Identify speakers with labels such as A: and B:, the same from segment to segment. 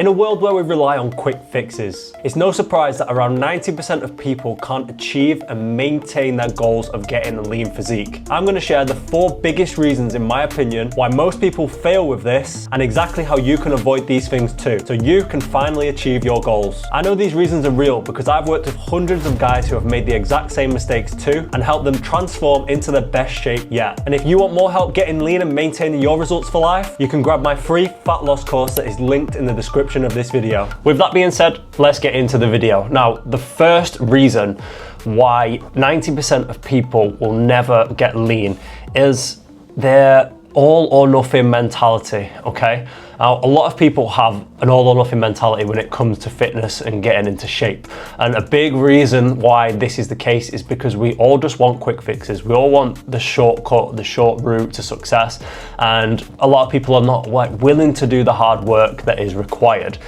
A: In a world where we rely on quick fixes, it's no surprise that around 90% of people can't achieve and maintain their goals of getting a lean physique. I'm going to share the 4 biggest reasons, in my opinion, why most people fail with this and exactly how you can avoid these things too, so you can finally achieve your goals. I know these reasons are real because I've worked with hundreds of guys who have made the exact same mistakes too and helped them transform into their best shape yet. And if you want more help getting lean and maintaining your results for life, you can grab my free fat loss course that is linked in the description of this video. With that being said, let's get into the video. Now, the first reason why 90% of people will never get lean is their all or nothing mentality, okay? Now, a lot of people have an all or nothing mentality when it comes to fitness and getting into shape. And a big reason why this is the case is because we all just want quick fixes. We all want the shortcut, the short route to success. And a lot of people are not willing to do the hard work that is required.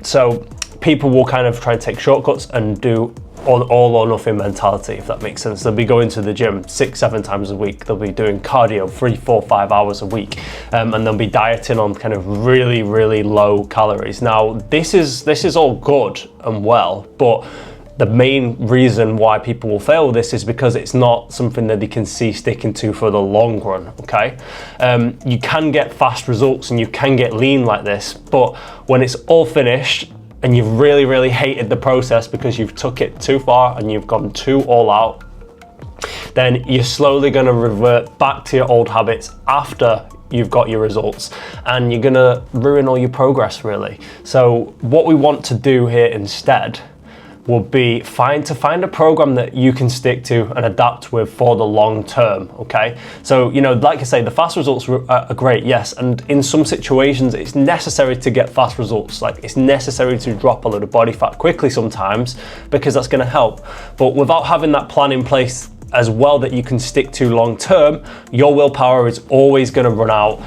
A: So people will kind of try and take shortcuts and do all or nothing mentality, if that makes sense. They'll be going to the gym 6-7 times a week. They'll be doing cardio 3, 4, 5 hours a week, and they'll be dieting on kind of really, really low calories. Now, this is all good and well, but the main reason why people will fail with this is because it's not something that they can see sticking to for the long run, okay? You can get fast results and you can get lean like this, but when it's all finished, and you've really, really hated the process because you've took it too far and you've gone too all out, then you're slowly gonna revert back to your old habits after you've got your results, and you're gonna ruin all your progress, really. So what we want to do here instead will be to find a program that you can stick to and adapt with for the long term, okay? So, you know, like I say, the fast results are great, yes, and in some situations it's necessary to get fast results. Like, it's necessary to drop a load of body fat quickly sometimes because that's gonna help. But without having that plan in place as well that you can stick to long term, your willpower is always going to run out,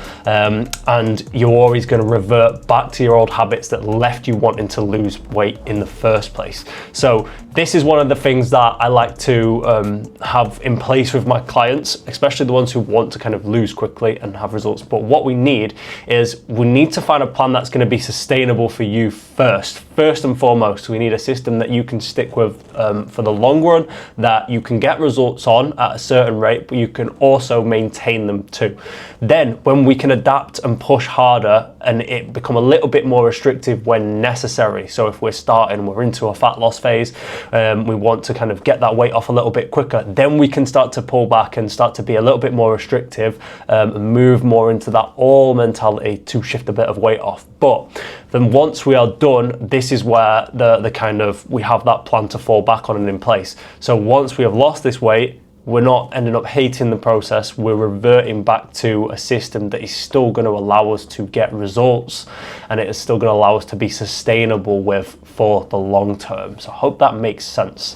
A: and you're always going to revert back to your old habits that left you wanting to lose weight in the first place. So this is one of the things that I like to have in place with my clients, especially the ones who want to kind of lose quickly and have results. But what we need is we need to find a plan that's going to be sustainable for you first and foremost. We need a system that you can stick with for the long run, that you can get results on at a certain rate, but you can also maintain them too. Then when we can adapt and push harder and it become a little bit more restrictive when necessary. So if we're into a fat loss phase, we want to kind of get that weight off a little bit quicker, then we can start to pull back and start to be a little bit more restrictive, and move more into that all mentality to shift a bit of weight off. But then once we are done, this is where we have that plan to fall back on and in place. So once we have lost this weight, we're not ending up hating the process, we're reverting back to a system that is still going to allow us to get results, and it is still going to allow us to be sustainable with for the long term. So I hope that makes sense.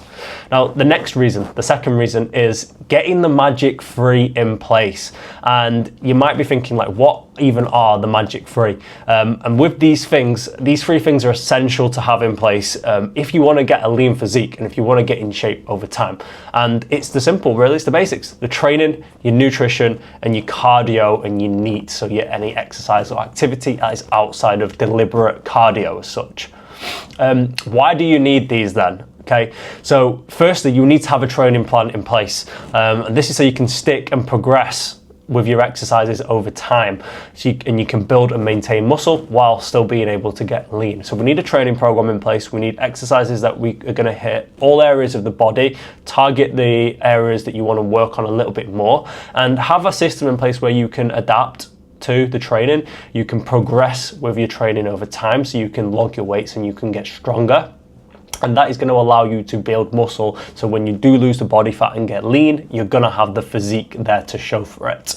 A: Now, the second reason is getting the magic 3 in place. And you might be thinking, like, what even are the magic 3? And with these 3 things are essential to have in place if you want to get a lean physique and if you want to get in shape over time. And it's it's the basics: the training, your nutrition, and your cardio and your NEAT. So any exercise or activity that is outside of deliberate cardio as such. Why do you need these then? Okay, so firstly, you need to have a training plan in place, and this is so you can stick and progress with your exercises over time, and you can build and maintain muscle while still being able to get lean. So we need a training program in place. We need exercises that we are going to hit all areas of the body, target the areas that you want to work on a little bit more, and have a system in place where you can adapt to the training. You can progress with your training over time, so you can log your weights and you can get stronger. And that is going to allow you to build muscle. So when you do lose the body fat and get lean, you're going to have the physique there to show for it.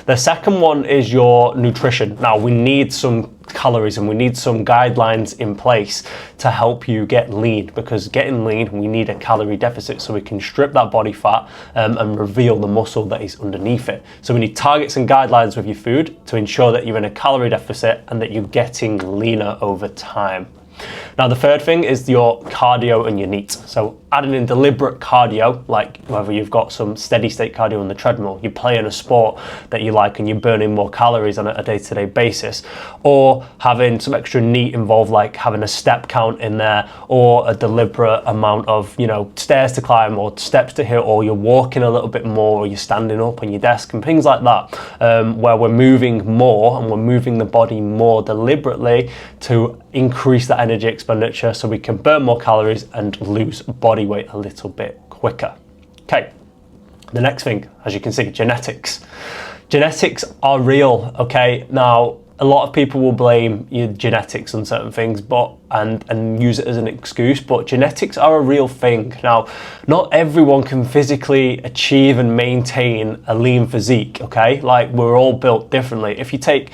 A: The second one is your nutrition. Now, we need some calories and we need some guidelines in place to help you get lean, because getting lean, we need a calorie deficit so we can strip that body fat and reveal the muscle that is underneath it. So we need targets and guidelines with your food to ensure that you're in a calorie deficit and that you're getting leaner over time. Now, the third thing is your cardio and your NEAT. So adding in deliberate cardio, like whether you've got some steady state cardio on the treadmill, you're playing a sport that you like and you're burning more calories on a day-to-day basis, or having some extra NEAT involved, like having a step count in there, or a deliberate amount of, you know, stairs to climb or steps to hit, or you're walking a little bit more, or you're standing up on your desk and things like that, where we're moving more and we're moving the body more deliberately to increase that energy expenditure so we can burn more calories and lose body weight a little bit quicker. Okay, the next thing, as you can see, genetics. Genetics are real, okay? Now, a lot of people will blame your genetics on certain things, and use it as an excuse, but genetics are a real thing. Now, not everyone can physically achieve and maintain a lean physique, okay? Like, we're all built differently. If you take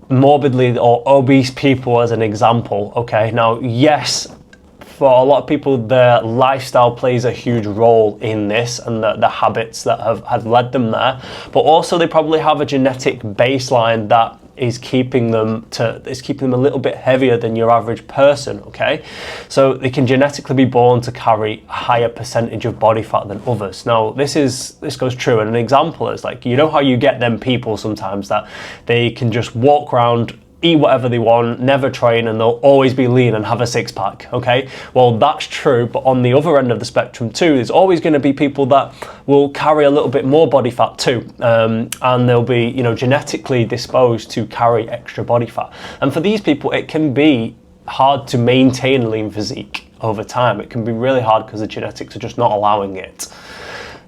A: morbidly or obese people as an example, okay? Now, yes, for a lot of people, their lifestyle plays a huge role in this, and the habits that have led them there, but also they probably have a genetic baseline that is keeping them a little bit heavier than your average person, okay? So they can genetically be born to carry a higher percentage of body fat than others. Now, this goes true, and an example is, like, you know how you get them people sometimes that they can just walk around, eat whatever they want, never train, and they'll always be lean and have a six-pack, okay? Well, that's true, but on the other end of the spectrum too, there's always going to be people that will carry a little bit more body fat too, and they'll be, you know, genetically disposed to carry extra body fat. And for these people, it can be hard to maintain a lean physique over time. It can be really hard because the genetics are just not allowing it.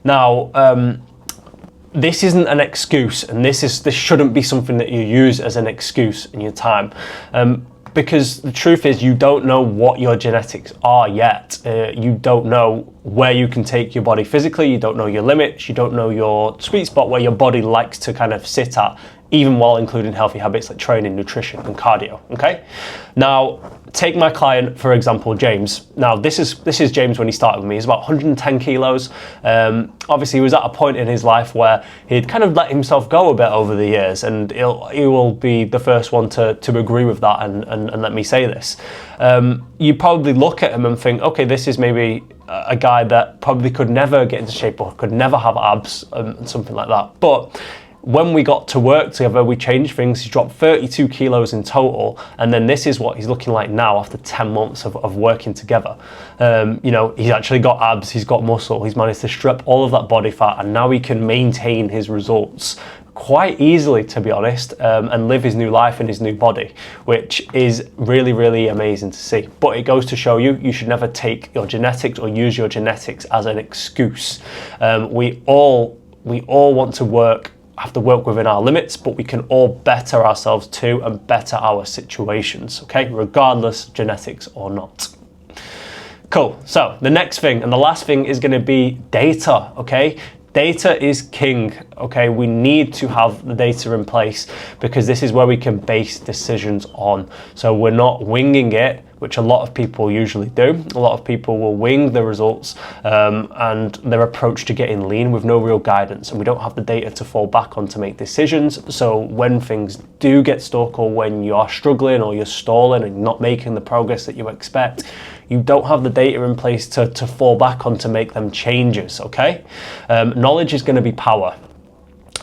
A: Now, this isn't an excuse, and this shouldn't be something that you use as an excuse in your time, because the truth is you don't know what your genetics are yet. You don't know where you can take your body physically, you don't know your limits, you don't know your sweet spot where your body likes to kind of sit at, even while including healthy habits like training, nutrition, and cardio, okay? Now, take my client, for example, James. Now, this is James when he started with me. He's about 110 kilos. Obviously, he was at a point in his life where he'd kind of let himself go a bit over the years, and he will be the first one to agree with that and let me say this. You probably look at him and think, okay, this is maybe a guy that probably could never get into shape or could never have abs and something like that. But when we got to work together, we changed things. He dropped 32 kilos in total, and then this is what he's looking like now after 10 months of working together. You know, he's actually got abs, he's got muscle, he's managed to strip all of that body fat, and now he can maintain his results quite easily, to be honest, and live his new life in his new body, which is really, really amazing to see. But it goes to show you should never take your genetics or use your genetics as an excuse. We all want to have to work within our limits, but we can all better ourselves too and better our situations, okay? Regardless, genetics or not. Cool, so the next thing and the last thing is gonna be data, okay? Data is king, okay? We need to have the data in place because this is where we can base decisions on. So we're not winging it, which a lot of people usually do. A lot of people will wing the results and their approach to getting lean with no real guidance, and we don't have the data to fall back on to make decisions. So when things do get stuck, or when you are struggling or you're stalling and not making the progress that you expect, you don't have the data in place to fall back on to make them changes, okay? Knowledge is gonna be power.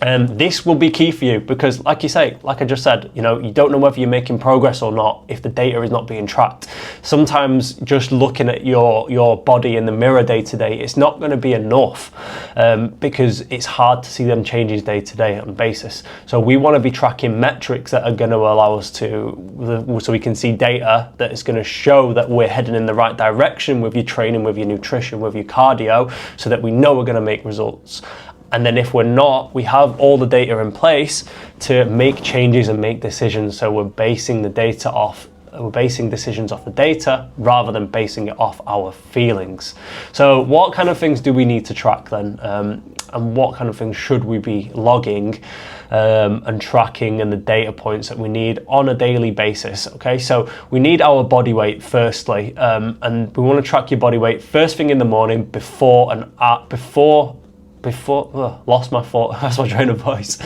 A: This will be key for you because, like I just said, you know, you don't know whether you're making progress or not if the data is not being tracked. Sometimes just looking at your body in the mirror day to day, it's not going to be enough because it's hard to see them changes day to day on basis. So we want to be tracking metrics that are going to allow us so we can see data that is going to show that we're heading in the right direction with your training, with your nutrition, with your cardio, so that we know we're going to make results. And then if we're not, we have all the data in place to make changes and make decisions. So we're basing decisions off the data rather than basing it off our feelings. So what kind of things do we need to track then? And what kind of things should we be logging and tracking, and the data points that we need on a daily basis? Okay, so we need our body weight firstly, and we want to track your body weight first thing in the morning before lost my thought, that's my train of voice.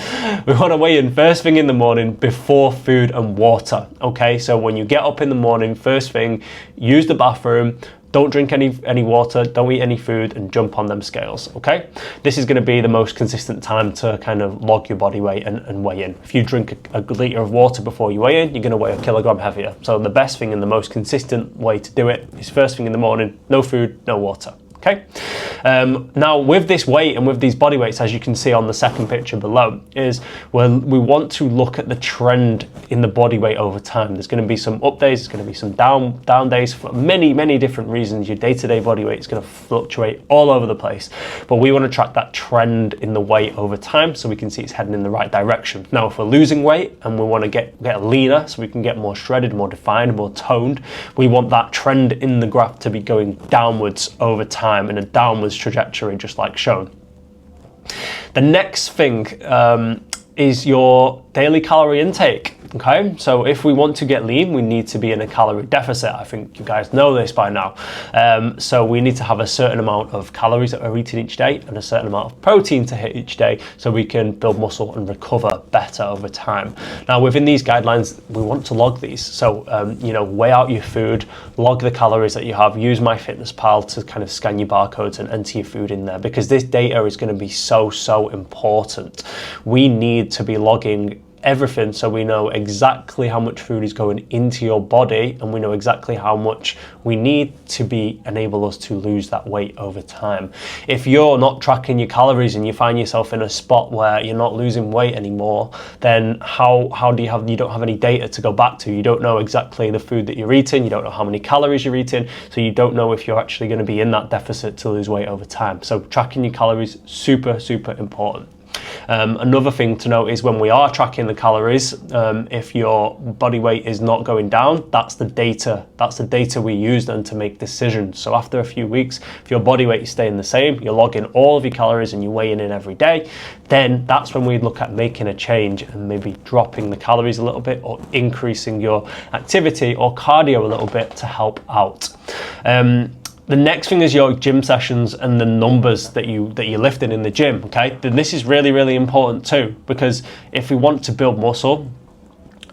A: We want to weigh in first thing in the morning before food and water, okay? So when you get up in the morning, first thing, use the bathroom, don't drink any water, don't eat any food, and jump on them scales, okay? This is gonna be the most consistent time to kind of log your body weight and weigh in. If you drink a litre of water before you weigh in, you're gonna weigh a kilogram heavier. So the best thing and the most consistent way to do it is first thing in the morning, no food, no water. Okay. Now with this weight and with these body weights, as you can see on the second picture below, is when we want to look at the trend in the body weight over time. There's going to be some up days, there's going to be some down days for many different reasons. Your day-to-day body weight is going to fluctuate all over the place, but we want to track that trend in the weight over time so we can see it's heading in the right direction. Now if we're losing weight and we want to get leaner so we can get more shredded, more defined, more toned, we want that trend in the graph to be going downwards over time, in a downwards trajectory, just like shown. The next thing is your daily calorie intake. Okay, so if we want to get lean, we need to be in a calorie deficit. I think you guys know this by now. So we need to have a certain amount of calories that we're eating each day and a certain amount of protein to hit each day so we can build muscle and recover better over time. Now within these guidelines, we want to log these. So, weigh out your food, log the calories that you have, use MyFitnessPal to kind of scan your barcodes and enter your food in there, because this data is going to be so important. We need to be logging everything so we know exactly how much food is going into your body, and we know exactly how much we need to enable us to lose that weight over time. If you're not tracking your calories and you find yourself in a spot where you're not losing weight anymore, then how do you don't have any data to go back to. You don't know exactly the food that you're eating, you don't know how many calories you're eating, so you don't know if you're actually going to be in that deficit to lose weight over time. So tracking your calories, super important. Another thing to note is when we are tracking the calories, if your body weight is not going down, that's the data we use then to make decisions. So after a few weeks, if your body weight is staying the same, you're logging all of your calories and you're weighing in every day, then that's when we look at making a change and maybe dropping the calories a little bit or increasing your activity or cardio a little bit to help out. The next thing is your gym sessions and the numbers that you're lifting in the gym, okay? Then this is really important too, because if we want to build muscle,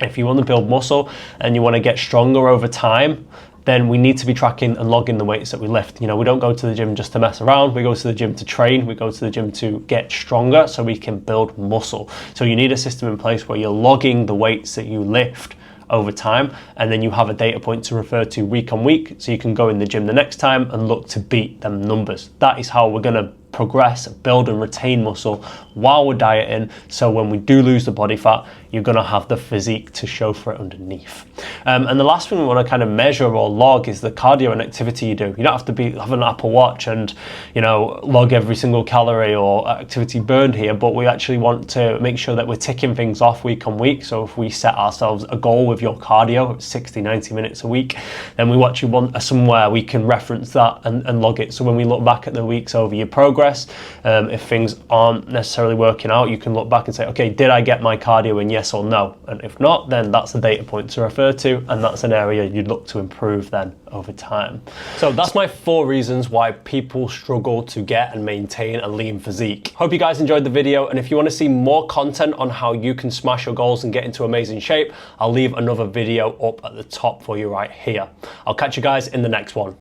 A: and you want to get stronger over time, then we need to be tracking and logging the weights that we lift. We don't go to the gym just to mess around. We go to the gym to train. We go to the gym to get stronger so we can build muscle. So you need a system in place where you're logging the weights that you lift over time, and then you have a data point to refer to week on week, so you can go in the gym the next time and look to beat them numbers. That is how we're going to progress, build and retain muscle while we're dieting, so when we do lose the body fat, you're going to have the physique to show for it underneath. And the last thing we want to kind of measure or log is the cardio and activity you do. You don't have to have an Apple Watch and log every single calorie or activity burned here, but we actually want to make sure that we're ticking things off week on week. So if we set ourselves a goal with your cardio, 60-90 minutes a week, then we actually want somewhere we can reference that and log it. So when we look back at the weeks over your progress, if things aren't necessarily working out, you can look back and say, okay, did I get my cardio in, yes or no? And if not, then that's a data point to refer to, and that's an area you'd look to improve then over time. So that's my 4 reasons why people struggle to get and maintain a lean physique. Hope you guys enjoyed the video, and if you want to see more content on how you can smash your goals and get into amazing shape, I'll leave another video up at the top for you right here. I'll catch you guys in the next one.